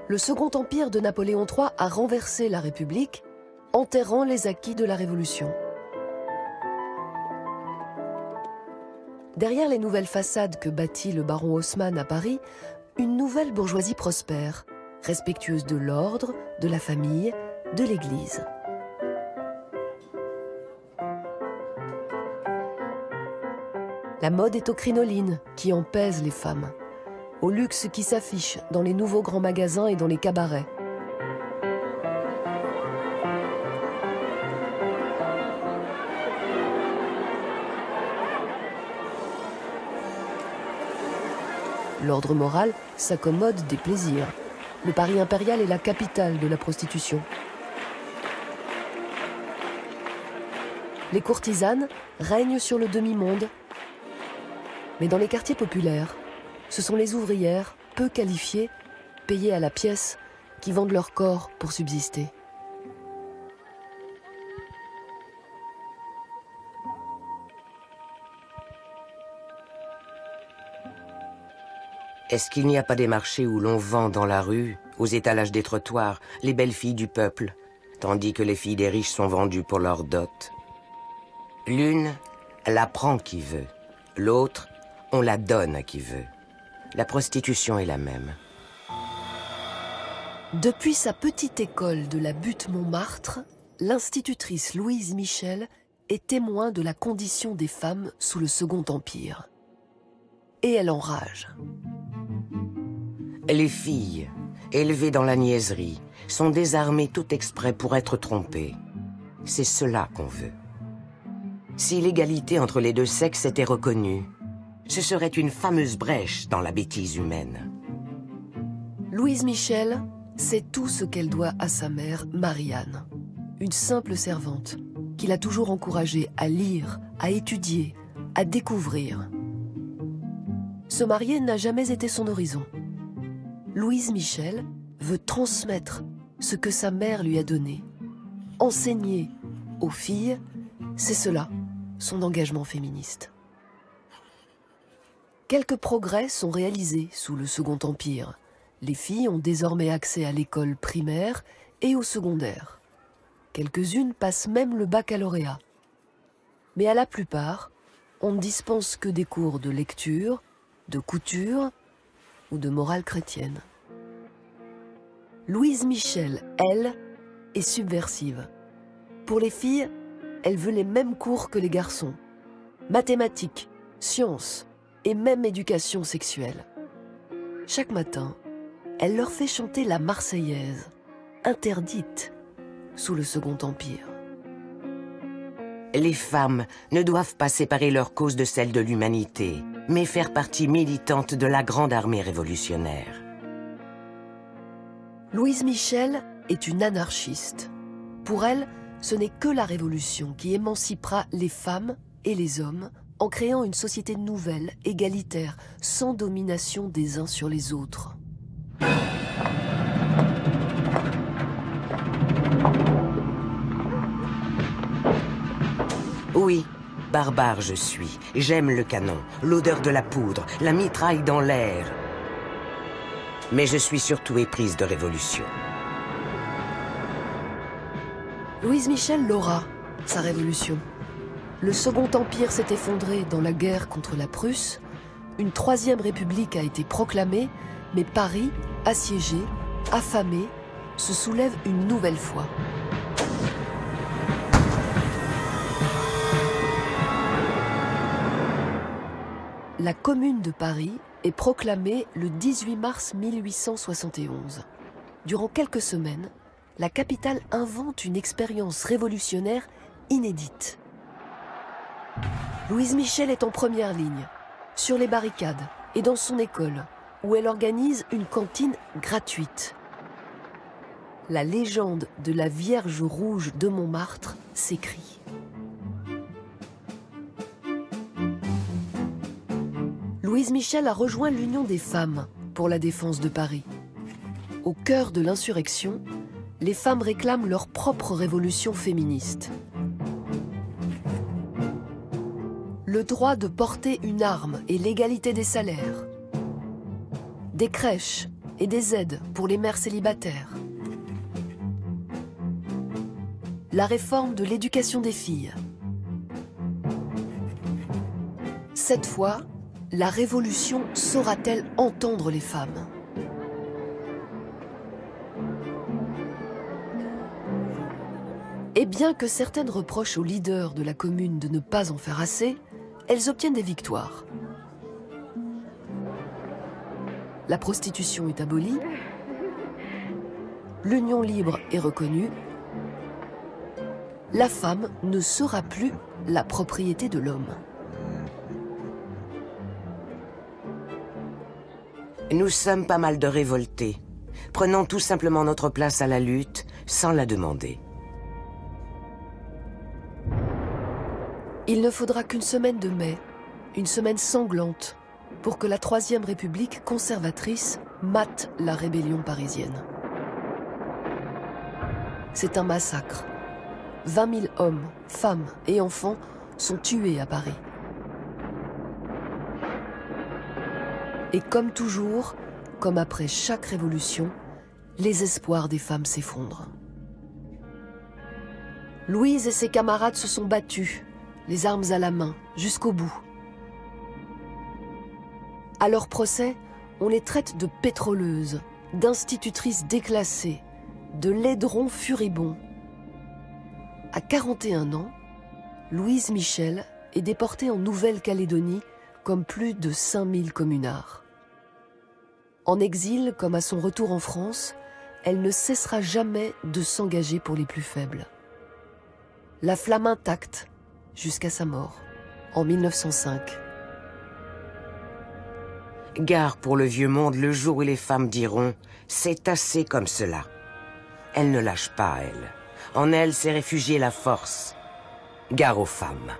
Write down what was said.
Le Second Empire de Napoléon III a renversé la République, enterrant les acquis de la Révolution. Derrière les nouvelles façades que bâtit le baron Haussmann à Paris, une nouvelle bourgeoisie prospère, respectueuse de l'ordre, de la famille, de l'Église. La mode est aux crinolines qui empèsent les femmes, au luxe qui s'affiche dans les nouveaux grands magasins et dans les cabarets. L'ordre moral s'accommode des plaisirs. Le Paris impérial est la capitale de la prostitution. Les courtisanes règnent sur le demi-monde. Mais dans les quartiers populaires, ce sont les ouvrières, peu qualifiées, payées à la pièce, qui vendent leur corps pour subsister. Est-ce qu'il n'y a pas des marchés où l'on vend dans la rue, aux étalages des trottoirs, les belles filles du peuple, tandis que les filles des riches sont vendues pour leur dot? L'une, la prend qui veut. L'autre, on la donne à qui veut. La prostitution est la même. Depuis sa petite école de la butte Montmartre, l'institutrice Louise Michel est témoin de la condition des femmes sous le Second Empire. Et elle enrage. Les filles, élevées dans la niaiserie, sont désarmées tout exprès pour être trompées. C'est cela qu'on veut. Si l'égalité entre les deux sexes était reconnue, ce serait une fameuse brèche dans la bêtise humaine. Louise Michel, c'est tout ce qu'elle doit à sa mère, Marie-Anne, une simple servante qui l'a toujours encouragée à lire, à étudier, à découvrir. Se marier n'a jamais été son horizon. Louise Michel veut transmettre ce que sa mère lui a donné. Enseigner aux filles, c'est cela, son engagement féministe. Quelques progrès sont réalisés sous le Second Empire. Les filles ont désormais accès à l'école primaire et au secondaire. Quelques-unes passent même le baccalauréat. Mais à la plupart, on ne dispense que des cours de lecture, de couture ou de morale chrétienne. Louise Michel, elle, est subversive. Pour les filles, elle veut les mêmes cours que les garçons. Mathématiques, sciences et même éducation sexuelle. Chaque matin, elle leur fait chanter la Marseillaise, interdite sous le Second Empire. Les femmes ne doivent pas séparer leur cause de celle de l'humanité, mais faire partie militante de la grande armée révolutionnaire. Louise Michel est une anarchiste. Pour elle, ce n'est que la révolution qui émancipera les femmes et les hommes en créant une société nouvelle, égalitaire, sans domination des uns sur les autres. Oui, barbare je suis. J'aime le canon, l'odeur de la poudre, la mitraille dans l'air. Mais je suis surtout éprise de révolution. Louise Michel l'aura, sa révolution. Le Second Empire s'est effondré dans la guerre contre la Prusse. Une troisième république a été proclamée, mais Paris, assiégé, affamé, se soulève une nouvelle fois. La Commune de Paris est proclamée le 18 mars 1871. Durant quelques semaines, la capitale invente une expérience révolutionnaire inédite. Louise Michel est en première ligne, sur les barricades et dans son école, où elle organise une cantine gratuite. La légende de la Vierge Rouge de Montmartre s'écrit. Louise Michel a rejoint l'Union des femmes pour la défense de Paris. Au cœur de l'insurrection, les femmes réclament leur propre révolution féministe. Le droit de porter une arme et l'égalité des salaires. Des crèches et des aides pour les mères célibataires. La réforme de l'éducation des filles. Cette fois, la révolution saura-t-elle entendre les femmes ? Et bien que certaines reprochent aux leaders de la commune de ne pas en faire assez, elles obtiennent des victoires. La prostitution est abolie, l'union libre est reconnue, la femme ne sera plus la propriété de l'homme. Nous sommes pas mal de révoltés. Prenons tout simplement notre place à la lutte sans la demander. Il ne faudra qu'une semaine de mai, une semaine sanglante, pour que la Troisième République conservatrice mate la rébellion parisienne. C'est un massacre. 20 000 hommes, femmes et enfants sont tués à Paris. Et comme toujours, comme après chaque révolution, les espoirs des femmes s'effondrent. Louise et ses camarades se sont battus, les armes à la main, jusqu'au bout. À leur procès, on les traite de pétroleuses, d'institutrices déclassées, de laiderons furibonds. À 41 ans, Louise Michel est déportée en Nouvelle-Calédonie comme plus de 5000 communards. En exil comme à son retour en France, elle ne cessera jamais de s'engager pour les plus faibles. La flamme intacte jusqu'à sa mort, en 1905. Gare pour le vieux monde le jour où les femmes diront « c'est assez comme cela ». Elle ne lâche pas, elle. En elle s'est réfugiée la force. Gare aux femmes.